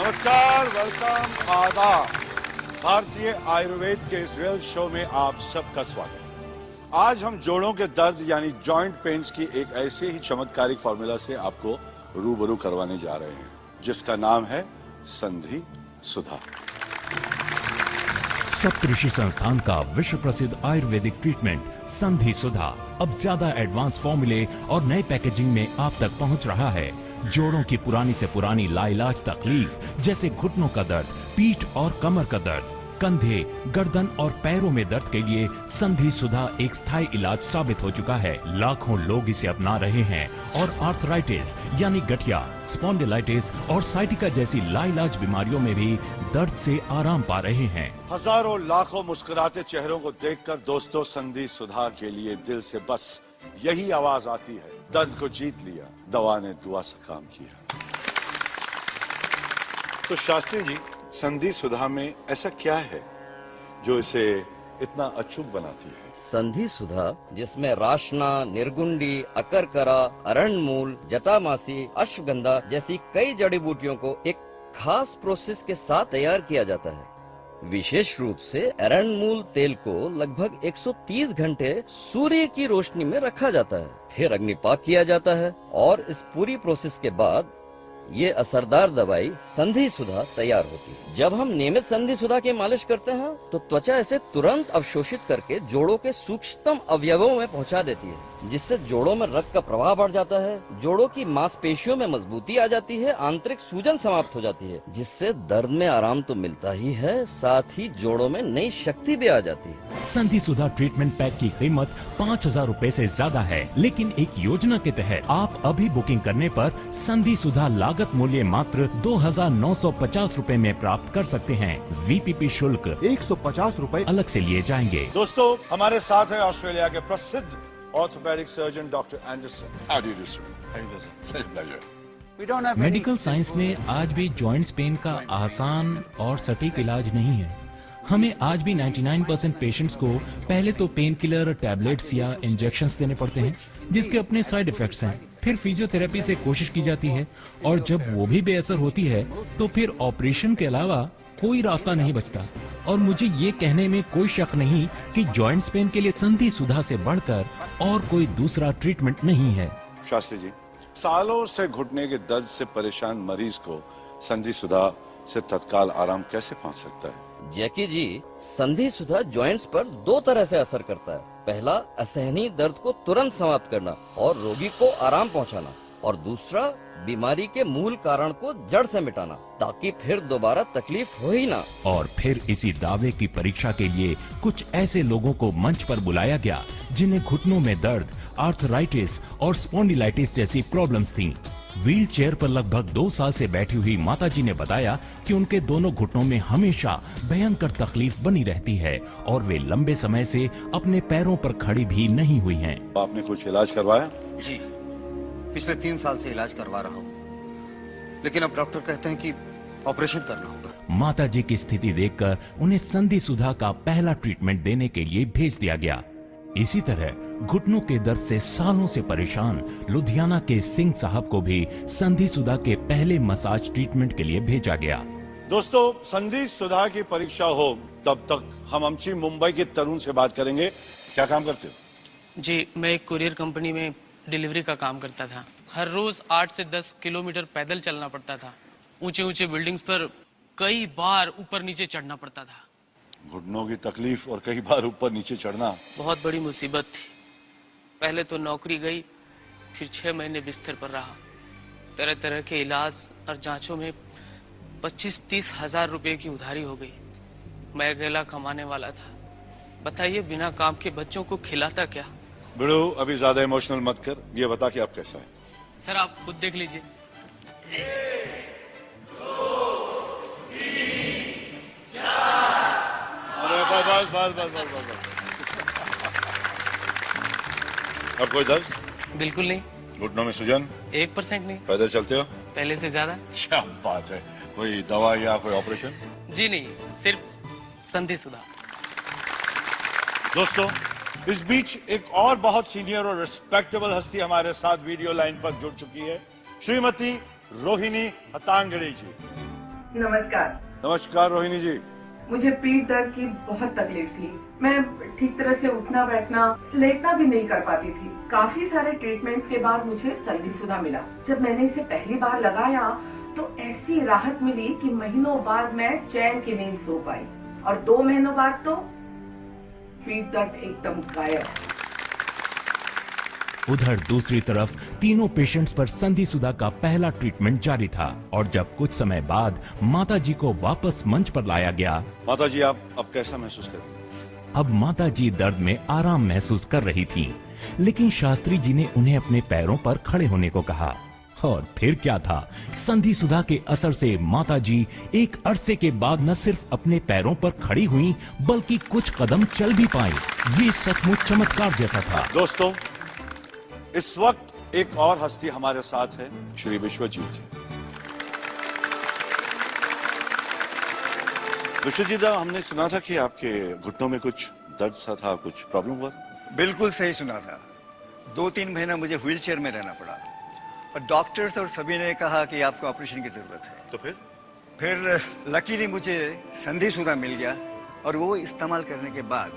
नमस्कार, वेलकम, आदाब। भारतीय आयुर्वेद के इस रियल शो में आप सबका स्वागत। आज हम जोड़ों के दर्द यानी जॉइंट पेन्स की एक ऐसे ही चमत्कारिक फॉर्मूला से आपको रूबरू करवाने जा रहे हैं, जिसका नाम है संधि सुधा। सप्तऋषि संस्थान का विश्व प्रसिद्ध आयुर्वेदिक ट्रीटमेंट संधि सुधा अब ज्यादा एडवांस फॉर्मूले और नए पैकेजिंग में आप तक पहुंच रहा है। जोड़ों की पुरानी से पुरानी लाइलाज तकलीफ जैसे घुटनों का दर्द, पीठ और कमर का दर्द, कंधे, गर्दन और पैरों में दर्द के लिए संधि सुधा एक स्थायी इलाज साबित हो चुका है। लाखों लोग इसे अपना रहे हैं और आर्थराइटिस यानी गठिया, स्पॉन्डिलाइटिस और साइटिका जैसी लाइलाज बीमारियों में भी दर्द से आराम पा रहे हैं। हजारों लाखों मुस्कुराते चेहरों को देखकर दोस्तों संधि सुधा के लिए दिल से बस यही आवाज आती है, दर्द को जीत लिया, दवा ने दुआ से काम किया। तो शास्त्री जी, संधि सुधा में ऐसा क्या है जो इसे इतना अचूक बनाती है? संधि सुधा, जिसमें राशना, निर्गुंडी, अकरकरा, अरणमूल, जटामासी, अश्वगंधा जैसी कई जड़ी बूटियों को एक खास प्रोसेस के साथ तैयार किया जाता है। विशेष रूप से अरणमूल तेल को लगभग 130 घंटे सूर्य की रोशनी में रखा जाता है, फिर अग्निपाक किया जाता है और इस पूरी प्रोसेस के बाद ये असरदार दवाई संधि सुधा तैयार होती है। जब हम नियमित संधि सुधा की मालिश करते हैं तो त्वचा इसे तुरंत अवशोषित करके जोड़ों के सूक्ष्मतम अवयवों में पहुंचा देती है, जिससे जोड़ों में रक्त का प्रवाह बढ़ जाता है, जोड़ों की मांसपेशियों में मजबूती आ जाती है, आंतरिक सूजन समाप्त हो जाती है, जिससे दर्द में आराम तो मिलता ही है, साथ ही जोड़ों में नई शक्ति भी आ जाती है। संधि सुधा ट्रीटमेंट पैक की कीमत 5,000 रूपए से ज्यादा है, लेकिन एक योजना के तहत आप अभी बुकिंग करने पर संधि सुधा लागत मूल्य मात्र 2,950 रूपए में प्राप्त कर सकते हैं। VPP शुल्क 150 रूपए अलग से लिए जाएंगे। दोस्तों, हमारे साथ है ऑस्ट्रेलिया के प्रसिद्ध orthopaedic surgeon doctor Anderson. How do you do, sir? How do you do, sir? It's a pleasure. Medical science में आज भी जॉइंट्स पेन का आसान और सटीक इलाज नहीं है। हमें आज भी 99% पेशेंट्स को पहले तो पेन किलर, टैबलेट्स या इंजेक्शंस देने पड़ते हैं, जिसके अपने साइड इफेक्ट्स हैं। फिर फिजियोथेरेपी से कोशिश की जाती है और जब वो भी बेअसर होती है तो फिर ऑपरेशन के अलावा कोई रास्ता नहीं बचता। और मुझे ये कहने में कोई शक नहीं कि जॉइंट्स पेन के लिए संधि सुधा से बढ़कर और कोई दूसरा ट्रीटमेंट नहीं है। शास्त्री जी, सालों से घुटने के दर्द से परेशान मरीज को संधि सुधा से तत्काल आराम कैसे पहुंच सकता है? जैकी जी, संधि सुधा जॉइंट्स पर दो तरह से असर करता है। पहला, असहनीय दर्द को तुरंत समाप्त करना और रोगी को आराम पहुंचाना, और दूसरा, बीमारी के मूल कारण को जड़ से मिटाना, ताकि फिर दोबारा तकलीफ हो ही ना। और फिर इसी दावे की परीक्षा के लिए कुछ ऐसे लोगों को मंच पर बुलाया गया जिन्हें घुटनों में दर्द, आर्थराइटिस और स्पॉन्डिलाइटिस जैसी प्रॉब्लम्स थीं। व्हील चेयर पर लगभग 2 साल से बैठी हुई माताजी ने बताया कि उनके दोनों घुटनों में हमेशा भयंकर तकलीफ बनी रहती है और वे लंबे समय से अपने पैरों पर खड़ी भी नहीं हुई हैं। आपने कुछ इलाज करवाया? जी, पिछले 3 साल से इलाज करवा रहा हूँ, लेकिन अब डॉक्टर कहते हैं कि ऑपरेशन करना होगा। माताजी की स्थिति देखकर उन्हें संधि सुधा का पहला ट्रीटमेंट देने के लिए भेज दिया गया। इसी तरह घुटनों के दर्द से सालों से परेशान लुधियाना के सिंह साहब को भी संधि सुधा के पहले मसाज ट्रीटमेंट के लिए भेजा गया। दोस्तों, संधि सुधा की परीक्षा हो तब तक हम अमची मुंबई के तरुण से बात करेंगे। क्या काम करते हो? जी, मैं एक कुरियर कंपनी में डिलीवरी का काम करता था। हर रोज 8 से 10 किलोमीटर पैदल चलना पड़ता था। ऊंचे ऊंचे बिल्डिंग्स पर कई बार ऊपर नीचे चढ़ना पड़ता था। घुटनों की तकलीफ और कई बार ऊपर नीचे चढ़ना बहुत बड़ी मुसीबत थी। पहले तो नौकरी गई, फिर 6 महीने बिस्तर पर रहा। तरह तरह के इलाज और जांचों में 25-30 हजार रुपए की उधारी हो गई। मैं अकेला कमाने वाला था। बताइए, बिना काम के बच्चों को खिलाता क्या? बिड़ू, अभी ज्यादा इमोशनल मत कर, ये बता कि आप कैसा है। सर, आप खुद देख लीजिए। 1, 2, 3, 4। अरे बस। अब कोई दर्द? बिल्कुल नहीं। घुटनों में सूजन? 1% नहीं। पैदल चलते हो? पहले से ज्यादा। क्या बात है। कोई दवा या कोई ऑपरेशन? जी नहीं, सिर्फ संधि सुधा। दोस्तों, इस बीच एक और बहुत सीनियर और रिस्पेक्टेबल हस्ती हमारे साथ वीडियो लाइन पर जुड़ चुकी है, श्रीमती रोहिणी हतांगड़ी जी। नमस्कार। नमस्कार रोहिणी जी। मुझे पीठ दर्द की बहुत तकलीफ थी। मैं ठीक तरह से उठना बैठना लेटना भी नहीं कर पाती थी। काफी सारे ट्रीटमेंट्स के बाद मुझे संधिसुधा मिला। जब मैंने इसे पहली बार लगाया तो ऐसी राहत मिली कि महीनों बाद मैं चैन की नींद सो पाई और 2 महीनों बाद तो पीठ दर्द एकदम गायब। उधर दूसरी तरफ तीनों पेशेंट्स पर संधिसुधा का पहला ट्रीटमेंट जारी था और जब कुछ समय बाद माताजी को वापस मंच पर लाया गया, माताजी आप अब कैसा महसूस कर रही हैं? अब माताजी दर्द में आराम महसूस कर रही थीं, लेकिन शास्त्री जी ने उन्हें अपने पैरों पर खड़े होने को कहा। और फिर क्या था, संधिसुधा के असर से माताजी एक अरसे के बाद न सिर्फ अपने पैरों पर खड़ी हुई बल्कि कुछ कदम चल भी पाई। ये सचमुच चमत्कार जैसा था। दोस्तों, इस वक्त एक और हस्ती हमारे साथ है, श्री विश्वजीत जी। विश्वजीत दा, हमने सुना था कि आपके घुटनों में कुछ दर्द सा था, कुछ प्रॉब्लम हुआ था? बिल्कुल सही सुना था। 2-3 महीना मुझे व्हीलचेयर में रहना पड़ा और डॉक्टर्स और सभी ने कहा कि आपको ऑपरेशन की जरूरत है। तो फिर लकीली मुझे संधिसुधा मिल गया और वो इस्तेमाल करने के बाद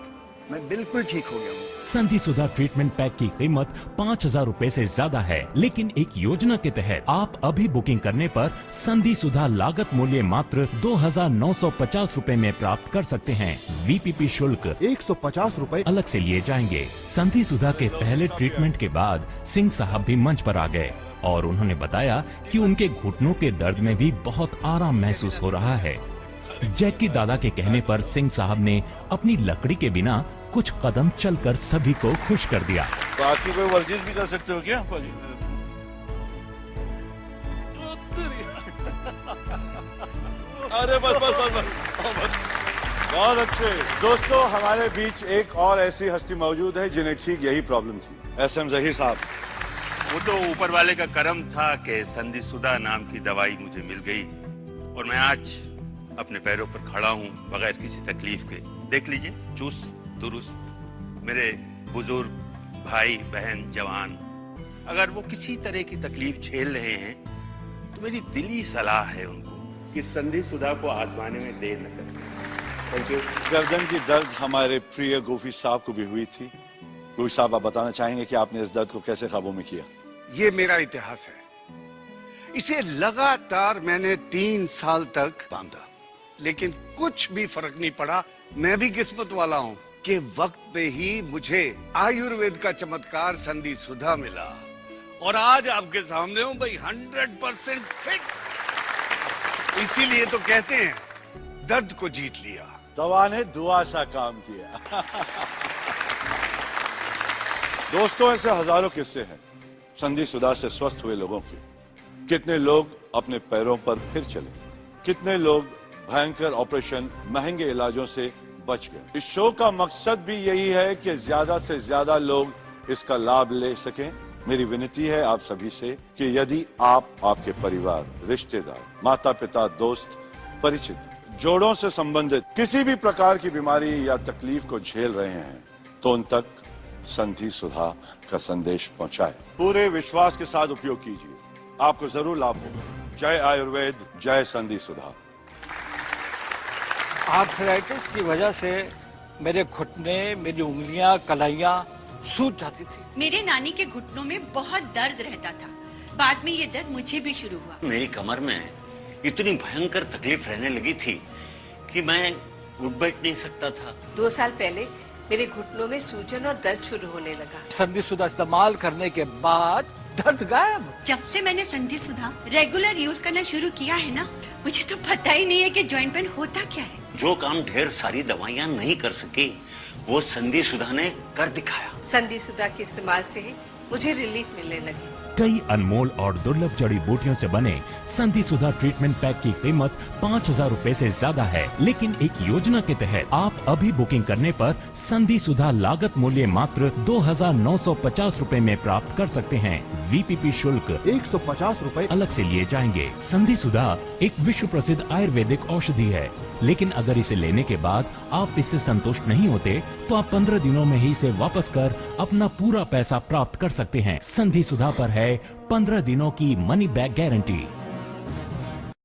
मैं बिल्कुल ठीक हो गया हूँ। संधिसुधा ट्रीटमेंट पैक की कीमत 5,000 रूपए से ज्यादा है, लेकिन एक योजना के तहत आप अभी बुकिंग करने पर संधिसुधा लागत मूल्य मात्र 2,950 रूपए में प्राप्त कर सकते हैं। वीपीपी शुल्क 150 रुपए अलग से लिए जाएंगे। संधिसुधा के पहले ट्रीटमेंट के बाद सिंह साहब भी मंच पर आ गए और उन्होंने बताया कि उनके घुटनों के दर्द में भी बहुत आराम महसूस हो रहा है। जैकी दादा के कहने पर सिंह साहब ने अपनी लकड़ी के बिना कुछ कदम चलकर सभी को खुश कर दिया। बाकी कोई वर्जिश भी कर सकते हो क्या? अरे बस बस बस बस, बहुत अच्छे। दोस्तों, हमारे बीच एक और ऐसी हस्ती मौजूद है जिन्हें ठीक यही प्रॉब्लम थी, एसएम जहीर साहब। वो तो ऊपर वाले का करम था कि संधिसुधा नाम की दवाई मुझे मिल गई और मैं आज अपने पैरों पर खड़ा हूँ बगैर किसी तकलीफ के। देख लीजिए, चुस्त दुरुस्त मेरे बुजुर्ग भाई बहन जवान, अगर वो किसी तरह की तकलीफ झेल रहे हैं तो मेरी दिली सलाह है उनको कि संधिसुधा को आजमाने में देर न करें। Thank you. गर्दन की दर्द हमारे प्रिय गोफी साहब को भी हुई थी। गोफी साहब, आप बताना चाहेंगे कि आपने इस दर्द को कैसे काबू में किया? ये मेरा इतिहास है। इसे लगातार मैंने 3 साल तक बांधा, लेकिन कुछ भी फर्क नहीं पड़ा। मैं भी किस्मत वाला हूँ कि वक्त पे ही मुझे आयुर्वेद का चमत्कार संधिसुधा मिला और आज आपके सामने हूँ भाई 100% फिट। इसीलिए तो कहते हैं दर्द को जीत लिया। दवा ने दुआ सा काम किया। दोस्तों, ऐसे हजारों किस्से हैं संधिसुधा से स्वस्थ हुए लोगों के। कितने लोग अपने पैरों पर फिर चले, कितने लोग भयंकर ऑपरेशन, महंगे इलाजों से बच गए। इस शो का मकसद भी यही है कि ज्यादा से ज्यादा लोग इसका लाभ ले सकें। मेरी विनती है आप सभी से कि यदि आप, आपके परिवार, रिश्तेदार, माता पिता, दोस्त, परिचित, जोड़ों से संबंधित किसी भी प्रकार की बीमारी या तकलीफ को झेल रहे हैं तो उन तक संधिसुधा का संदेश पहुंचाएं। पूरे विश्वास के साथ उपयोग कीजिए, आपको जरूर लाभ होगा। जय आयुर्वेद, जय संधिसुधा। आर्थराइटिस की वजह से मेरे घुटने, मेरी उंगलियां, कलाइयां सूज जाती थी। मेरे नानी के घुटनों में बहुत दर्द रहता था। बाद में ये दर्द मुझे भी शुरू हुआ। मेरी कमर में इतनी भयंकर तकलीफ रहने लगी थी कि मैं उठ बैठ नहीं सकता था। 2 साल पहले मेरे घुटनों में सूजन और दर्द शुरू होने लगा। संधिसुधा इस्तेमाल करने के बाद दर्द गायब। जब से मैंने संधिसुधा रेगुलर यूज करना शुरू किया है ना, मुझे तो पता ही नहीं है कि जॉइंट पेन होता क्या है। जो काम ढेर सारी दवाइयाँ नहीं कर सकी वो संधिसुधा ने कर दिखाया। संधिसुधा के इस्तेमाल से ही मुझे रिलीफ मिलने लगी। कई अनमोल और दुर्लभ जड़ी बूटियों से बने संधिसुधा ट्रीटमेंट पैक की कीमत 5,000 रूपए से ज्यादा है, लेकिन एक योजना के तहत आप अभी बुकिंग करने पर संधिसुधा लागत मूल्य मात्र 2,950 रूपए में प्राप्त कर सकते हैं। वीपीपी शुल्क 150 रुपए अलग से लिए जाएंगे। संधिसुधा एक विश्व प्रसिद्ध आयुर्वेदिक औषधि है, लेकिन अगर इसे लेने के बाद आप इससे संतुष्ट नहीं होते तो आप 15 दिनों में ही इसे वापस कर अपना पूरा पैसा प्राप्त कर सकते हैं। संधिसुधा पर है 15 दिनों की मनी बैक गारंटी।